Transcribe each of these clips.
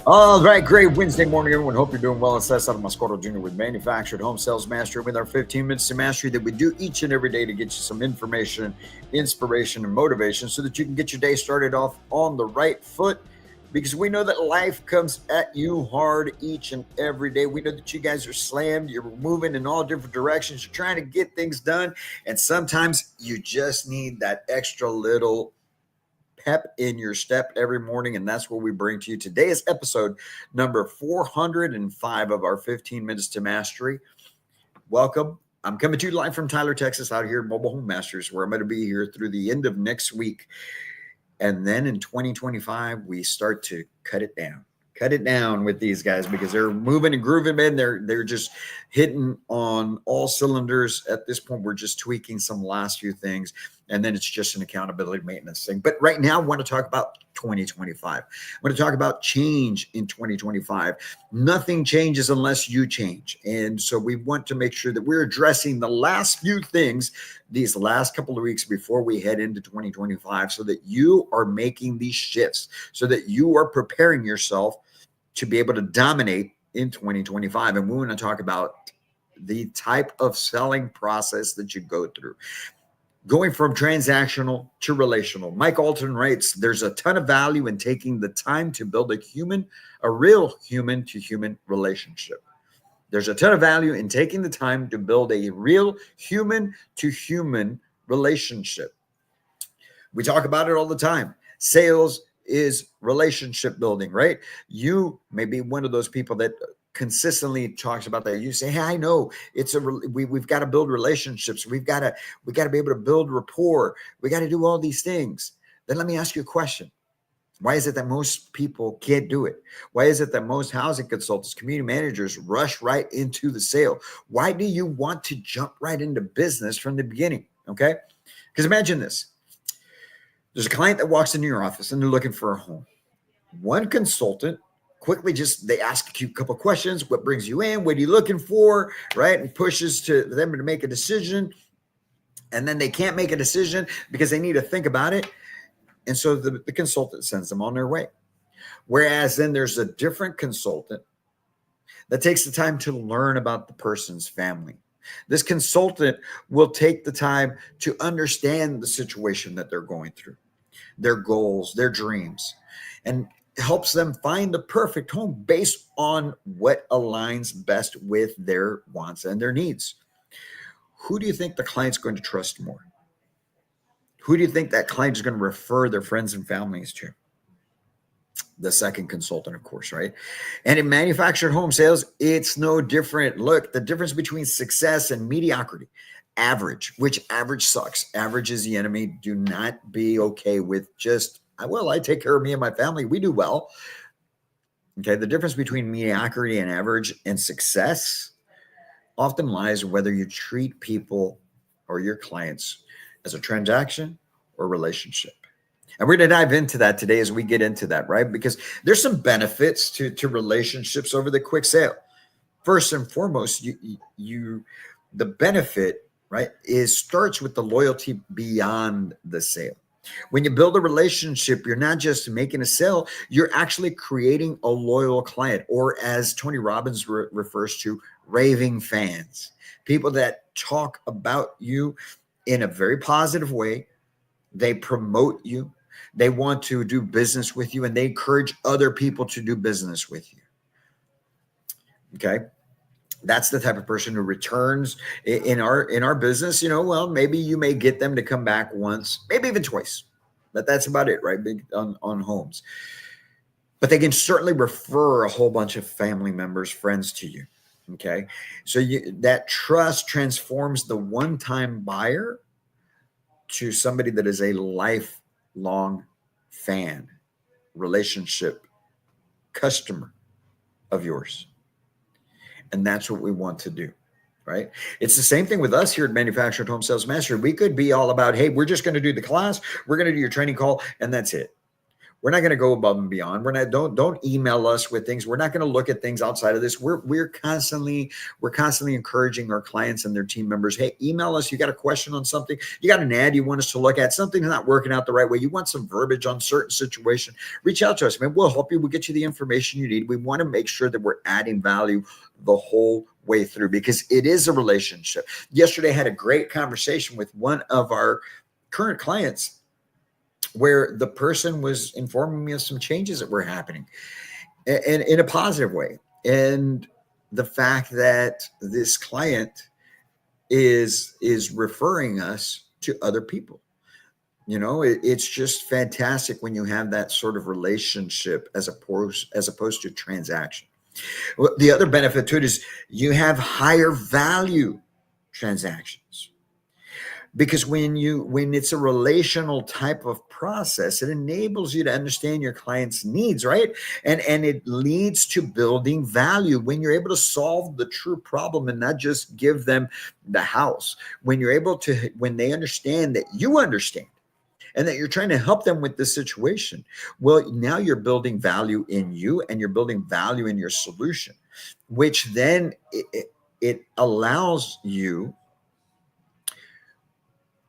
All right, great Wednesday morning, everyone. Hope you're doing well. It's Cesar Mascoro Jr. with Manufactured Home Sales Mastery with our 15 minutes to mastery that we do each and every day to get you some information, inspiration, and motivation so that you can get your day started off on the right foot. Because we know that life comes at you hard each and every day. We know that you guys are slammed. You're moving in all different directions. You're trying to get things done. And sometimes you just need that extra little pep in your step every morning, and that's what we bring to you. Today is episode number 405 of our 15 minutes to mastery. Welcome. I'm coming to you live from Tyler, Texas, out here at Mobile Home Masters, where I'm going to be here through the end of next week. And then in 2025, we start to cut it down with these guys because they're moving and grooving, man. They're just hitting on all cylinders. At this point, we're just tweaking some last few things, and then it's just an accountability maintenance thing. But right now, I want to talk about 2025. I want to talk about change in 2025. Nothing changes unless you change. And so we want to make sure that we're addressing the last few things these last couple of weeks before we head into 2025 so that you are making these shifts, so that you are preparing yourself to be able to dominate in 2025. And we want to talk about the type of selling process that you go through. Going from transactional to relational. Mike Alton writes, there's a ton of value in taking the time to build a real human to human relationship. There's a ton of value in taking the time to build a real human to human relationship. We talk about it all the time. Sales is relationship building, right? You may be one of those people that consistently talks about that. You say, hey, I know we've got to build relationships. We got to be able to build rapport. We got to do all these things. Then let me ask you a question. Why is it that most people can't do it? Why is it that most housing consultants, community managers rush right into the sale? Why do you want to jump right into business from the beginning? Okay. Because imagine this. There's a client that walks into your office and they're looking for a home. One consultant quickly they ask you a couple of questions. What brings you in? What are you looking for? Right? And pushes to them to make a decision. And then they can't make a decision because they need to think about it. And so the consultant sends them on their way. Whereas then there's a different consultant that takes the time to learn about the person's family. This consultant will take the time to understand the situation that they're going through, their goals, their dreams, and helps them find the perfect home based on what aligns best with their wants and their needs. Who do you think the client's going to trust more? Who do you think that client is going to refer their friends and families to? The second consultant, of course, right? And in manufactured home sales, it's no different. Look, the difference between success and mediocrity, average, which average sucks. Average is the enemy. Do not be okay with just, well, I take care of me and my family. We do well. Okay. The difference between mediocrity and average and success often lies in whether you treat people or your clients as a transaction or relationship. And we're going to dive into that today as we get into that, right? Because there's some benefits to relationships over the quick sale. First and foremost, the benefit, right, starts with the loyalty beyond the sale. When you build a relationship, you're not just making a sale, you're actually creating a loyal client, or as Tony Robbins refers to, raving fans, people that talk about you in a very positive way. They promote you. They want to do business with you, and they encourage other people to do business with you. Okay. That's the type of person who returns in our business. Well, maybe you may get them to come back once, maybe even twice, but that's about it, right? On homes. But they can certainly refer a whole bunch of family members, friends to you. Okay. So that trust transforms the one-time buyer to somebody that is a lifelong fan, relationship, customer of yours. And that's what we want to do, right? It's the same thing with us here at Manufactured Home Sales Mastery. We could be all about, hey, we're just going to do the class. We're going to do your training call, and that's it. We're not going to go above and beyond. We're not, don't email us with things. We're not going to look at things outside of this. We're constantly encouraging our clients and their team members, hey, email us. You got a question on something, you got an ad you want us to look at, something's not working out the right way, you want some verbiage on certain situation, reach out to us, man. We'll help you. We'll get you the information you need. We want to make sure that we're adding value the whole way through, because it is a relationship. Yesterday I had a great conversation with one of our current clients where the person was informing me of some changes that were happening, and in a positive way. And the fact that this client is referring us to other people, it's just fantastic when you have that sort of relationship as opposed to transaction. Well, the other benefit to it is you have higher value transactions, because when it's a relational type of process, it enables you to understand your client's needs, right? And it leads to building value when you're able to solve the true problem and not just give them the house. When they understand that you understand and that you're trying to help them with this situation, well, now you're building value in you and you're building value in your solution, which then it allows you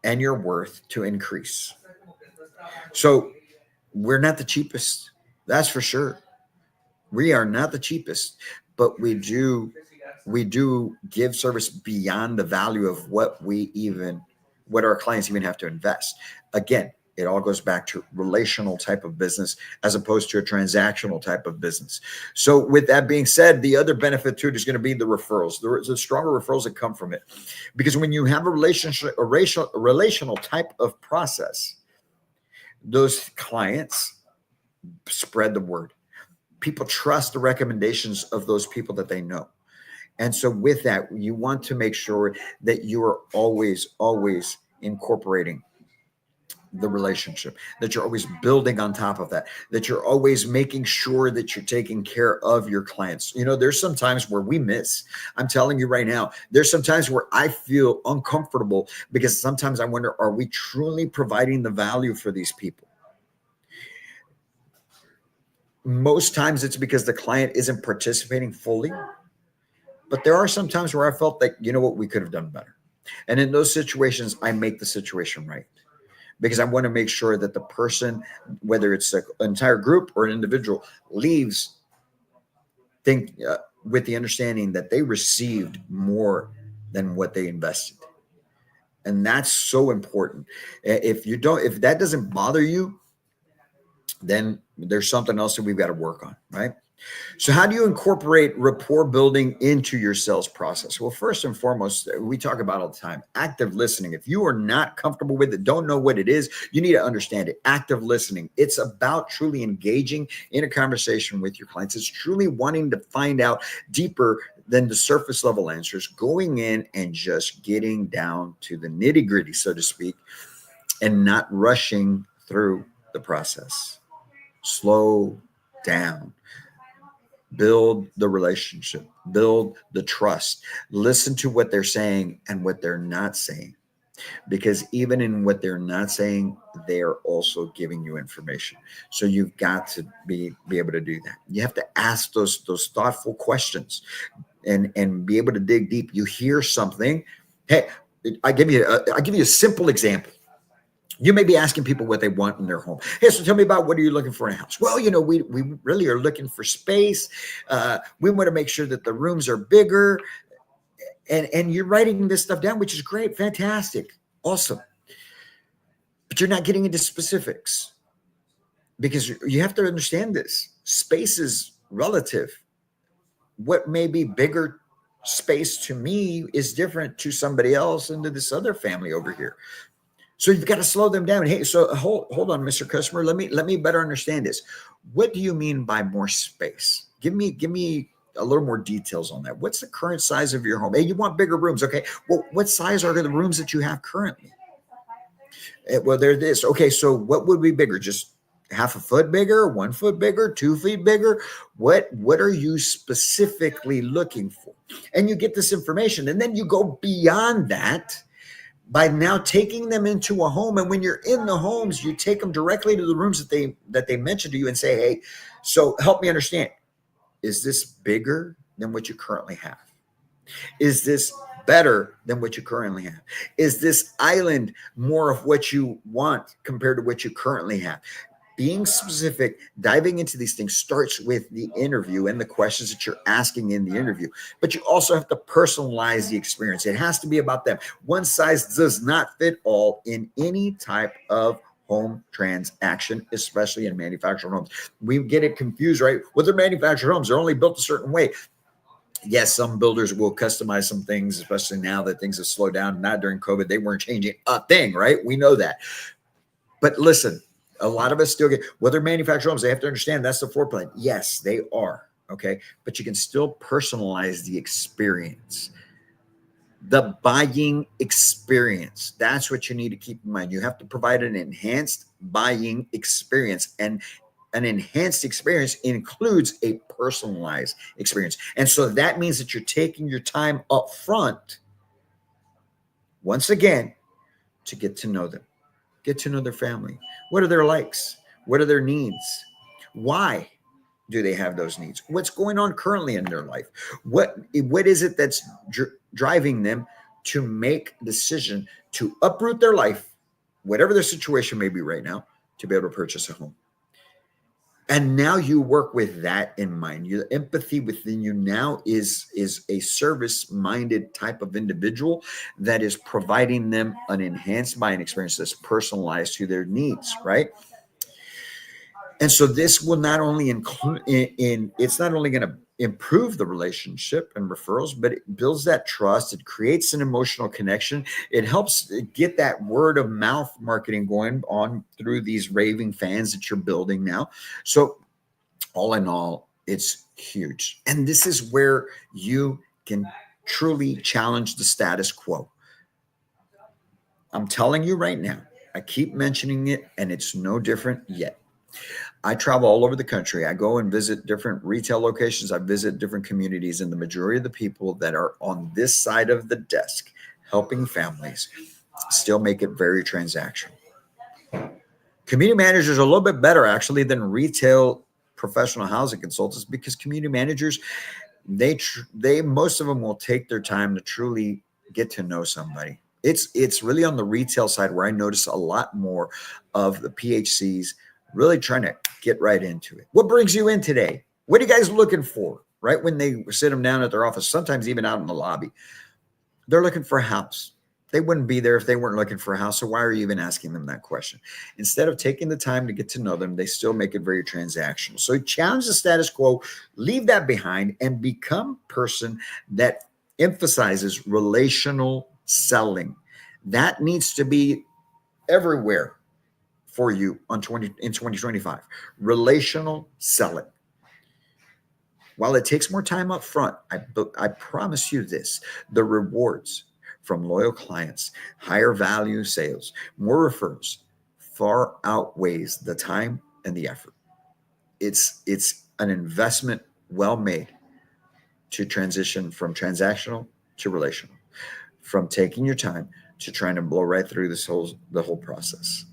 and your worth to increase. So we're not the cheapest, that's for sure. We are not the cheapest, but we do give service beyond the value of what our clients even have to invest. Again, it all goes back to relational type of business as opposed to a transactional type of business. So with that being said, the other benefit to it is going to be the referrals, the stronger referrals that come from it. Because when you have a relational type of process, those clients spread the word. People trust the recommendations of those people that they know. And so with that, you want to make sure that you are always incorporating the relationship, that you're always building on top of that you're always making sure that you're taking care of your clients. There's some times where we miss. I'm telling you right now, there's some times where I feel uncomfortable, because sometimes I wonder, are we truly providing the value for these people? Most times it's because the client isn't participating fully. But there are some times where I felt like, we could have done better. And in those situations, I make the situation right, because I want to make sure that the person, whether it's an entire group or an individual, leaves with the understanding that they received more than what they invested. And that's so important. If that doesn't bother you, then there's something else that we've got to work on, right? So how do you incorporate rapport building into your sales process? Well, first and foremost, we talk about all the time, active listening. If you are not comfortable with it, don't know what it is, you need to understand it. Active listening. It's about truly engaging in a conversation with your clients. It's truly wanting to find out deeper than the surface level answers, going in and just getting down to the nitty gritty, so to speak, and not rushing through the process. Slow down. Build the relationship, build the trust, listen to what they're saying and what they're not saying, because even in what they're not saying, they're also giving you information. So you've got to be able to do that. You have to ask those thoughtful questions and be able to dig deep. You hear something. Hey, I give you a simple example. You may be asking people what they want in their home. Hey, so tell me about, what are you looking for in a house? Well, we really are looking for space. We want to make sure that the rooms are bigger. And you're writing this stuff down, which is great. Fantastic. Awesome. But you're not getting into specifics, because you have to understand this. Space is relative. What may be bigger space to me is different to somebody else and to this other family over here. So you've got to slow them down. Hey, so hold on, Mr. Customer. Let me better understand this. What do you mean by more space? Give me a little more details on that. What's the current size of your home? Hey, you want bigger rooms. Okay. Well, what size are the rooms that you have currently? Well, they're this. Okay. So what would be bigger? Just half a foot bigger, 1 foot bigger, 2 feet bigger? What are you specifically looking for? And you get this information, and then you go beyond that by now taking them into a home. And when you're in the homes, you take them directly to the rooms that they mentioned to you and say, hey, so help me understand, is this bigger than what you currently have? Is this better than what you currently have? Is this island more of what you want compared to what you currently have? Being specific, diving into these things starts with the interview and the questions that you're asking in the interview. But you also have to personalize the experience. It has to be about them. One size does not fit all in any type of home transaction, especially in manufactured homes. We get it confused, right? Well, they're manufactured homes. They're only built a certain way. Yes, some builders will customize some things, especially now that things have slowed down. Not during COVID, they weren't changing a thing, right? We know that. But listen, a lot of us still get, well, they're manufactured homes. They have to understand that's the floor plan. Yes, they are. Okay. But you can still personalize the experience, the buying experience. That's what you need to keep in mind. You have to provide an enhanced buying experience. And an enhanced experience includes a personalized experience. And so that means that you're taking your time up front, once again, to get to know them, get to know their family. What are their likes? What are their needs? Why do they have those needs? What's going on currently in their life? What is it that's driving them to make a decision to uproot their life, whatever their situation may be right now, to be able to purchase a home? And now you work with that in mind. Your empathy within you now is a service-minded type of individual that is providing them an enhanced buying experience that's personalized to their needs, right? And so this will not only include it's not only going to improve the relationship and referrals, but it builds that trust. It creates an emotional connection. It helps get that word of mouth marketing going on through these raving fans that you're building now. So all in all, it's huge. And this is where you can truly challenge the status quo. I'm telling you right now, I keep mentioning it, and it's no different yet. I travel all over the country. I go and visit different retail locations. I visit different communities, and the majority of the people that are on this side of the desk helping families still make it very transactional. Community managers are a little bit better actually than retail professional housing consultants, because community managers, they most of them will take their time to truly get to know somebody. It's really on the retail side where I notice a lot more of the PHCs really trying to get right into it. What brings you in today? What are you guys looking for? Right when they sit them down at their office, sometimes even out in the lobby, they're looking for a house. They wouldn't be there if they weren't looking for a house. So why are you even asking them that question? Instead of taking the time to get to know them, they still make it very transactional. So challenge the status quo, leave that behind, and become a person that emphasizes relational selling. That needs to be everywhere for you in 2025. Relational selling. While it takes more time up front, I promise you this, the rewards from loyal clients, higher value sales, more referrals far outweighs the time and the effort. It's an investment well made to transition from transactional to relational, from taking your time to trying to blow right through the whole process.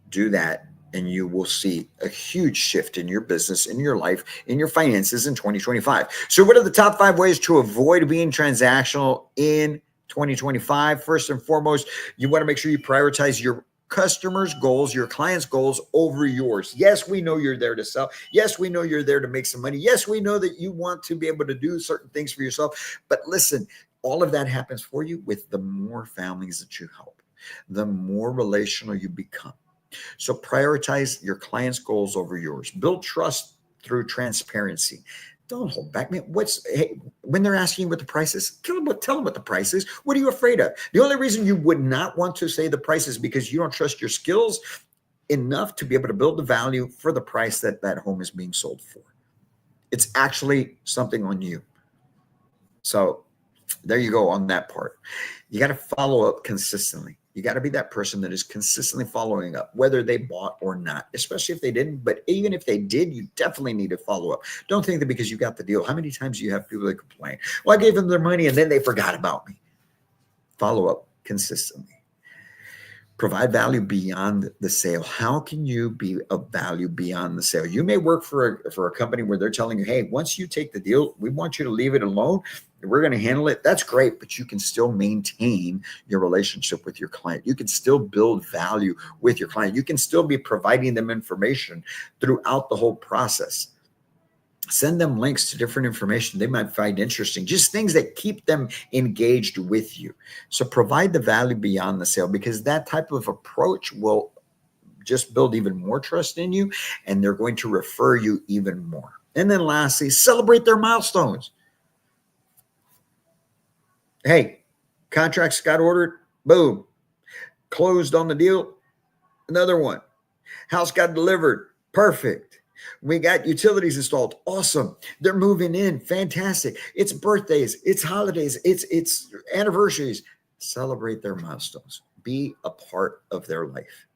Do that, and you will see a huge shift in your business, in your life, in your finances in 2025. So what are the top 5 ways to avoid being transactional in 2025? First and foremost, you want to make sure you prioritize your customers' goals, your clients' goals over yours. Yes, we know you're there to sell. Yes, we know you're there to make some money. Yes, we know that you want to be able to do certain things for yourself. But listen, all of that happens for you with the more families that you help, the more relational you become. So prioritize your client's goals over yours. Build trust through transparency. Don't hold back, man. When they're asking you what the price is, tell them what the price is. What are you afraid of? The only reason you would not want to say the price is because you don't trust your skills enough to be able to build the value for the price that that home is being sold for. It's actually something on you. So there you go on that part. You got to follow up consistently. You got to be that person that is consistently following up, whether they bought or not, especially if they didn't. But even if they did, you definitely need to follow up. Don't think that because you got the deal. How many times do you have people that complain? Well, I gave them their money and then they forgot about me. Follow up consistently. Provide value beyond the sale. How can you be of value beyond the sale? You may work for a company where they're telling you, hey, once you take the deal, we want you to leave it alone. We're going to handle it. That's great, but you can still maintain your relationship with your client. You can still build value with your client. You can still be providing them information throughout the whole process. Send them links to different information they might find interesting, just things that keep them engaged with you. So provide the value beyond the sale, because that type of approach will just build even more trust in you, and they're going to refer you even more. And then lastly, celebrate their milestones. Hey, contracts got ordered, boom, closed on the deal, another one. House got delivered, perfect. We got utilities installed. Awesome. They're moving in. Fantastic. It's birthdays. It's holidays. It's anniversaries. Celebrate their milestones. Be a part of their life.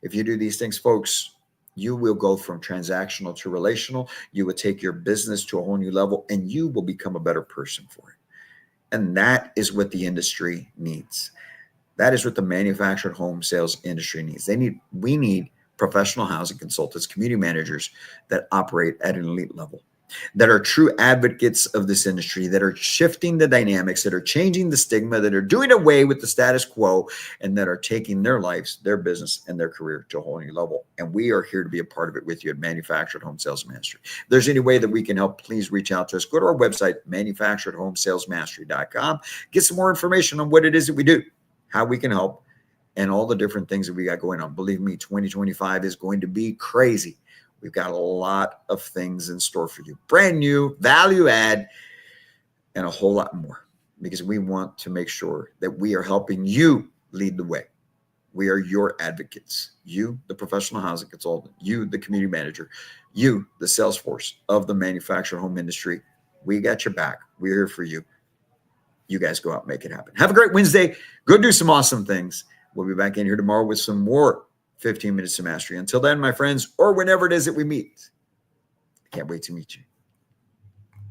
If you do these things, folks, you will go from transactional to relational. You will take your business to a whole new level, and you will become a better person for it. And that is what the industry needs. That is what the manufactured home sales industry needs. We need professional housing consultants, community managers that operate at an elite level, that are true advocates of this industry, that are shifting the dynamics, that are changing the stigma, that are doing away with the status quo, and that are taking their lives, their business, and their career to a whole new level. And we are here to be a part of it with you at Manufactured Home Sales Mastery. If there's any way that we can help, please reach out to us. Go to our website, manufacturedhomesalesmastery.com. Get some more information on what it is that we do, how we can help, and all the different things that we got going on. Believe me, 2025 is going to be crazy. We've got a lot of things in store for you. Brand new, value add, and a whole lot more, because we want to make sure that we are helping you lead the way. We are your advocates. You, the professional housing consultant, you, the community manager, you, the sales force of the manufactured home industry. We got your back. We're here for you. You guys go out and make it happen. Have a great Wednesday. Go do some awesome things. We'll be back in here tomorrow with some more 15 Minutes to Mastery. Until then, my friends, or whenever it is that we meet, I can't wait to meet you.